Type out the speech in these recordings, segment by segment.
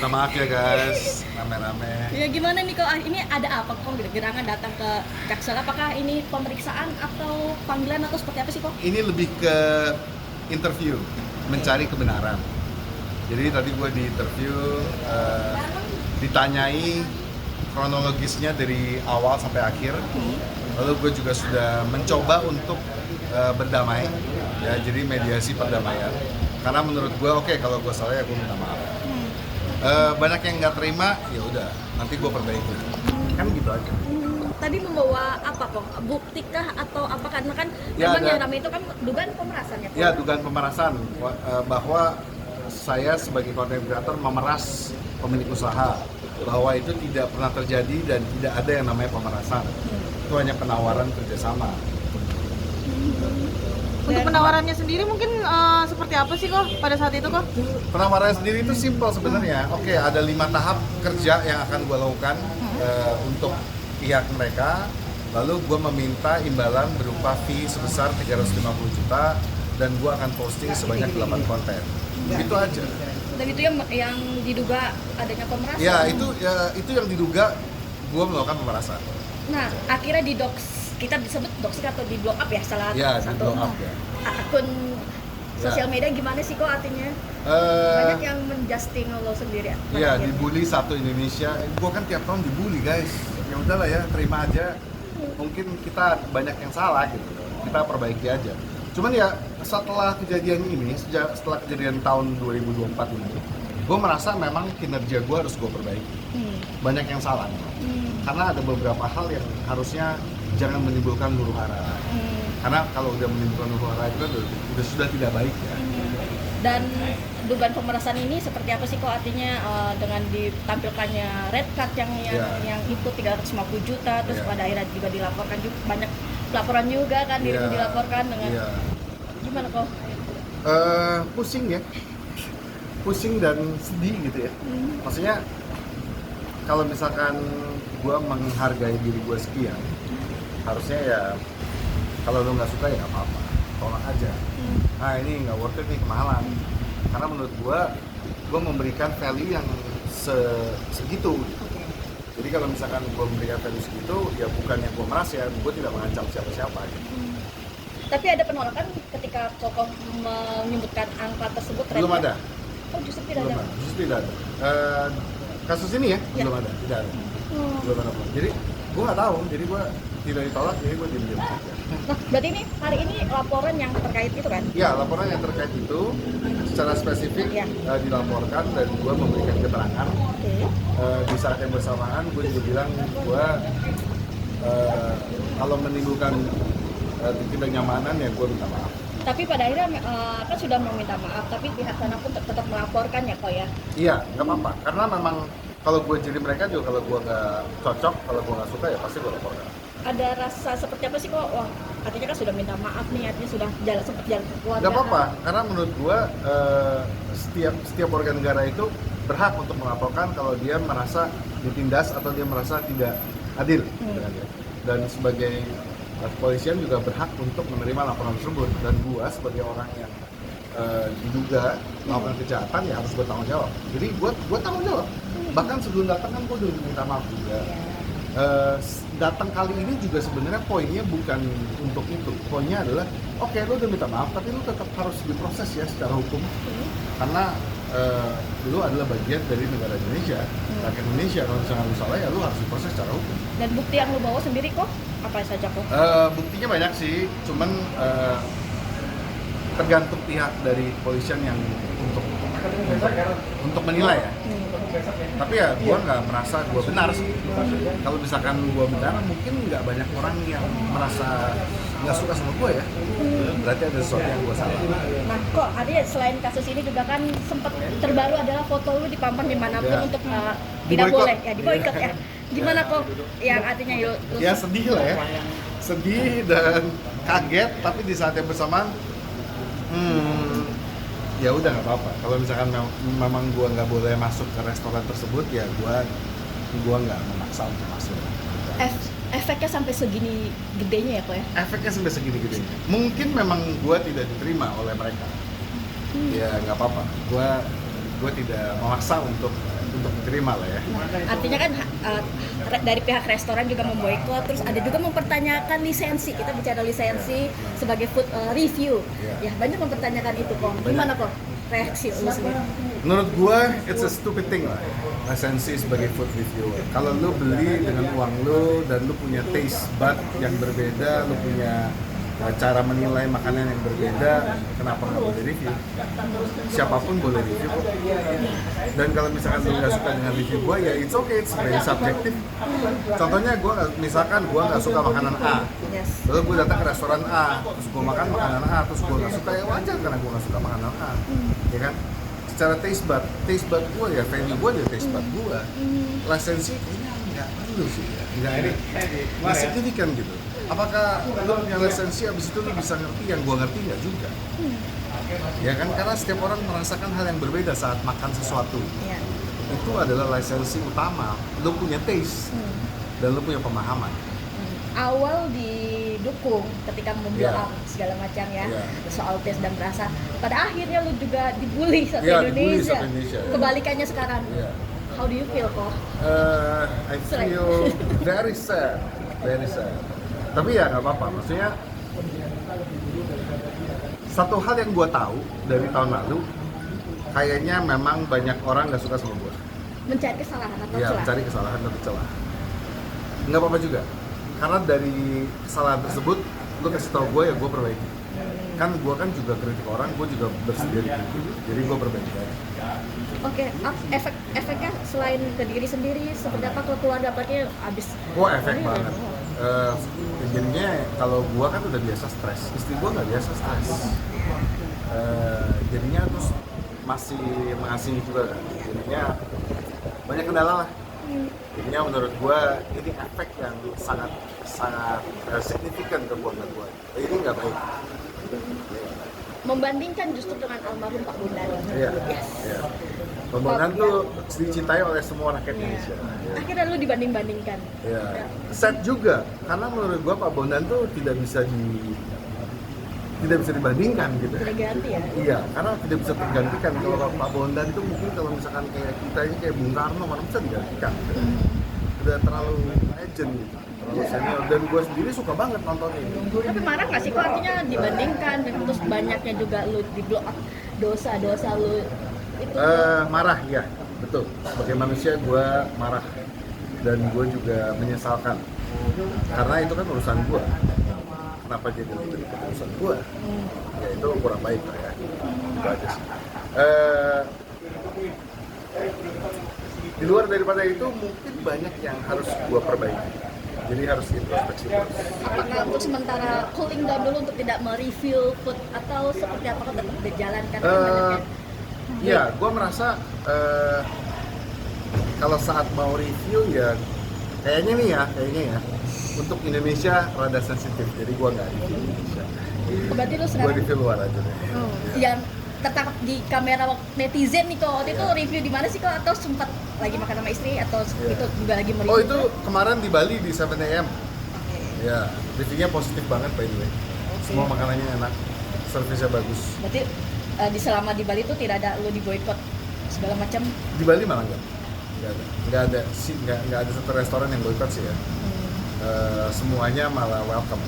Minta maaf ya guys, rame-rame. Ya gimana nih kok, ini ada apa kok gerangan datang ke Jaksel? Apakah ini pemeriksaan atau panggilan atau seperti apa sih kok? Ini lebih ke interview, mencari kebenaran. Jadi tadi gue di interview, ditanyai kronologisnya dari awal sampai akhir. Lalu gue juga sudah mencoba untuk berdamai, ya jadi mediasi perdamaian. Karena menurut gue oke, kalau gue salah ya gue minta maaf. Banyak yang nggak terima, ya udah nanti gue perbaiki. Kan gitu aja. Tadi membawa apa kok? Buktikah atau apa? Karena kan Ya, memang ada. yang ramai itu kan dugaan pemerasan ya kok? Ya, dugaan pemerasan bahwa saya sebagai content creator memeras pemilik usaha, bahwa itu tidak pernah terjadi dan tidak ada yang namanya pemerasan. Itu hanya penawaran kerjasama. Untuk penawarannya sendiri mungkin seperti apa sih kok pada saat itu kok? Penawaran sendiri itu simpel sebenarnya. Oke, ada 5 tahap kerja yang akan gue lakukan untuk pihak mereka. Lalu gue meminta imbalan berupa fee sebesar 350 juta dan gue akan posting sebanyak 8 konten. Itu aja. Dan itu yang diduga adanya pemerasan? Ya, itu yang diduga gue melakukan pemerasan. Nah, akhirnya di dox, kita disebut doxing atau di blow up ya, salah Ya, di satu blow up ya. akun sosial Ya. media. Gimana sih kok artinya? Banyak yang menjusting lo sendiri ya? Iya, Banyak dibully satu Indonesia. Gue kan tiap tahun dibully guys. Ya udahlah ya, terima aja. Mungkin kita banyak yang salah gitu. Kita perbaiki aja. Cuman ya setelah kejadian ini, setelah kejadian tahun 2024 ini, gue merasa memang kinerja gue harus gue perbaiki. Banyak yang salah. Karena ada beberapa hal yang harusnya jangan menimbulkan huru hara. Karena kalau udah menimbulkan huru hara itu kan udah sudah tidak baik ya. Dan dugaan pemerasan ini seperti apa sih kok artinya, dengan ditampilkannya red card yang ikut 350 juta terus pada akhirnya juga dilaporkan juga, banyak laporan juga kan dirimu dilaporkan dengan gimana kok? Pusing ya, pusing dan sedih gitu ya. Maksudnya kalau misalkan gue menghargai diri gue sekian, harusnya ya kalau lo nggak suka ya nggak apa-apa, tolak aja. Nah ini nggak worth it nih, kemahalan. Karena menurut gue memberikan value yang segitu. Jadi kalau misalkan gue memberikan value segitu, ya bukan yang gue meras ya, gue tidak mengancam siapa-siapa. Gitu. Tapi ada penolakan ketika Kokoh menyebutkan angka tersebut? Belum ada. Oh justru tidak ada? Justru tidak ada. Kasus ini ya, belum ada, tidak ada. Belum ada. Jadi gue nggak tahu, jadi gue tidak ditolak, jadi gue diam-diam aja. Nah, berarti ini hari ini laporan yang terkait itu kan? Ya, laporan yang terkait itu secara spesifik dilaporkan dan gue memberikan keterangan. Di saat yang bersamaan gue juga bilang gue kalau menimbulkan ketidaknyamanan ya gue minta maaf. Tapi pada akhirnya kan sudah meminta maaf, tapi pihak sana pun tetap melaporkan ya kok ya? Iya, nggak apa-apa. Karena memang kalau gue jadi mereka juga, kalau gue nggak cocok, kalau gue nggak suka ya pasti gue laporkan. Ada rasa seperti apa sih kok? Wah, artinya kan sudah minta maaf nih, artinya sudah sempat jalan ke keluarga. Nggak apa-apa, karena menurut gue setiap warga negara itu berhak untuk melaporkan kalau dia merasa ditindas atau dia merasa tidak adil dengan dia. Dan sebagai kepolisian juga berhak untuk menerima laporan tersebut. Dan gue sebagai orang yang diduga melakukan kejahatan ya harus bertanggung jawab. Jadi gue tanggung jawab. Bahkan sebelum datang kan gue udah minta maaf juga. Datang kali ini juga sebenarnya poinnya bukan untuk itu. Poinnya adalah oke, lu udah minta maaf tapi lu tetap harus diproses ya secara hukum. Karena lu adalah bagian dari negara Indonesia, rakyat Indonesia. Kalau misalnya lu salah ya lu harus diproses secara hukum. Dan bukti yang lu bawa sendiri kok apa saja kok? Buktinya banyak sih, cuman tergantung pihak dari kepolisian yang untuk menilai ya. Tapi ya gue nggak merasa gue benar sih. Kalau misalkan gue benar, mungkin nggak banyak orang yang merasa nggak suka sama gue ya. Berarti ada sesuatu yang gue salah. Nah kok artinya selain kasus ini juga kan sempat terbaru adalah foto lu dipampang dimanapun untuk tidak boleh ya, diboikot ya. Gimana kok yang artinya lu ya sedih lah ya, sedih dan kaget, tapi di saat yang bersamaan ya udah nggak apa-apa. Kalau misalkan memang gua nggak boleh masuk ke restoran tersebut ya gua nggak memaksa untuk masuk. Efeknya sampai segini gedenya ya kok ya? Efeknya sampai segini gedenya. Mungkin memang gua tidak diterima oleh mereka. Ya nggak apa-apa. Gua tidak memaksa untuk untuk diterima lah ya. Artinya kan dari pihak restoran juga memboikot, terus ada juga mempertanyakan lisensi. Kita bicara lisensi sebagai food review. Ya. Ya, banyak mempertanyakan itu kok. Gimana kok reaksi lu sendiri? Menurut gua it's a stupid thing lah, lisensi sebagai food reviewer. Kalau lu beli dengan uang lu dan lu punya taste bud yang berbeda, lu punya cara menilai makanan yang berbeda, kenapa nggak boleh review? Siapapun boleh review kok. Dan kalau misalkan lu nggak suka dengan review gua, ya it's okay, it's very subjective. Contohnya misalkan gua nggak suka makanan A, Yes. lalu gua datang ke restoran A, terus gua makan makanan A, terus gua nggak suka, ya wajar karena gua nggak suka makanan A, ya kan? Secara taste bud gua ya value gua dari taste bud gua. Lisensi kayaknya nggak perlu sih ya, nggak signifikan gitu. Apakah lu punya lisensi abis itu lu bisa ngerti yang gua ngerti nggak juga? Ya kan, karena setiap orang merasakan hal yang berbeda saat makan sesuatu. Ya. Itu adalah lisensi utama. Lu punya taste dan lu punya pemahaman. Awal didukung ketika membuild Iya. up segala macam ya, Iya. soal tes dan rasa. Pada akhirnya lu juga dibully satu Iya, dibully Indonesia. satu Indonesia. Kebalikannya sekarang. Iya. How do you feel kok? I feel very sad, very sad. Tapi ya nggak apa-apa. Maksudnya satu hal yang gua tahu dari tahun lalu, kayaknya memang banyak orang nggak suka sama gua. Mencari kesalahan atau Iya, celah? mencari kesalahan atau celah. Nggak apa-apa juga. Karena dari kesalahan tersebut, lu kasih tau gue ya gue perbaiki. Kan gue kan juga kritik orang, gue juga bersedia dikritik. Jadi gue perbaiki aja. Oke, efeknya selain ke diri sendiri, seperti apa ke keluarga? Apalagi abis Wah, efek banget. Jadinya kalau gue kan udah biasa stres, istri gue nggak biasa stres. Jadinya terus masih mengasih juga kan. Jadinya banyak kendala lah. Jadinya menurut gue ini efek yang sangat signifikan ke keluarga gue. Ini nggak baik. membandingkan justru dengan almarhum Pak Bondan. Iya. Yes. Iya. Pembangunan tuh dicintai oleh semua rakyat Indonesia. Iya. Akhirnya lu dibanding-bandingkan. Ya. Sad juga karena menurut gua Pak Bondan tuh tidak bisa dibandingkan gitu. Tidak ganti ya. Iya, karena tidak bisa tergantikan. Kalau Pak Bondan itu mungkin kalau misalkan kayak kita ini kayak Bung Karno mana bisa digantikan. Gitu. Udah terlalu legend gitu. Terlalu senior dan gua sendiri suka banget nonton ini. Tapi marah nggak sih kok artinya dibandingkan dan terus banyaknya juga lu di blow up dosa-dosa lu itu. Marah ya, betul. Sebagai manusia gua marah dan gua juga menyesalkan. Karena itu kan urusan gua. Kenapa jadi lebih urusan gua? Ya itu kurang baik lah ya. Itu aja sih. Di luar daripada itu mungkin banyak yang harus gua perbaiki. Jadi harus introspeksi terus. Apakah untuk sementara cooling down dulu untuk tidak mereview food atau seperti apa tetap dijalankan? Iya, gua merasa kalau saat mau review ya kayaknya ya untuk Indonesia rada sensitif. Jadi gua nggak review Indonesia. Berarti lu Gua sekarang review luar aja deh. yang tertangkap di kamera netizen nih kok waktu itu review di mana sih kok atau sempat lagi makan sama istri atau itu juga lagi mereview? Oh itu kemarin di Bali di 7am. Ya, reviewnya positif banget by the way. Semua makanannya enak, servisnya bagus. Berarti selama di Bali itu tidak ada lu di boykot segala macam? Di Bali malah nggak ada sih, nggak ada satu restoran yang boykot sih ya. Semuanya malah welcome.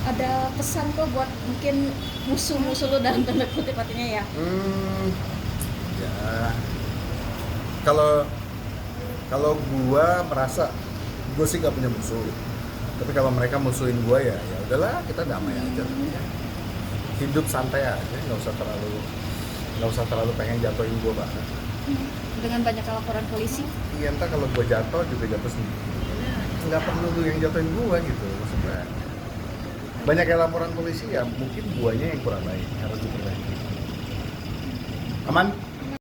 Ada pesan kok buat mungkin musuh-musuh lu dalam tanda kutip artinya ya? Ya kalau gua merasa gua sih gak punya musuh, tapi kalau mereka musuhin gua ya udahlah kita damai aja, hidup santai aja, nggak usah terlalu pengen jatuhin gua banget. Dengan banyak laporan polisi? Iya, entah kalau gua jatuh juga jatuh sendiri, nggak perlu lu yang jatuhin gua gitu maksudnya. Banyak yang laporan polisi ya mungkin guanya yang kurang baik, harus diperbaiki. Aman?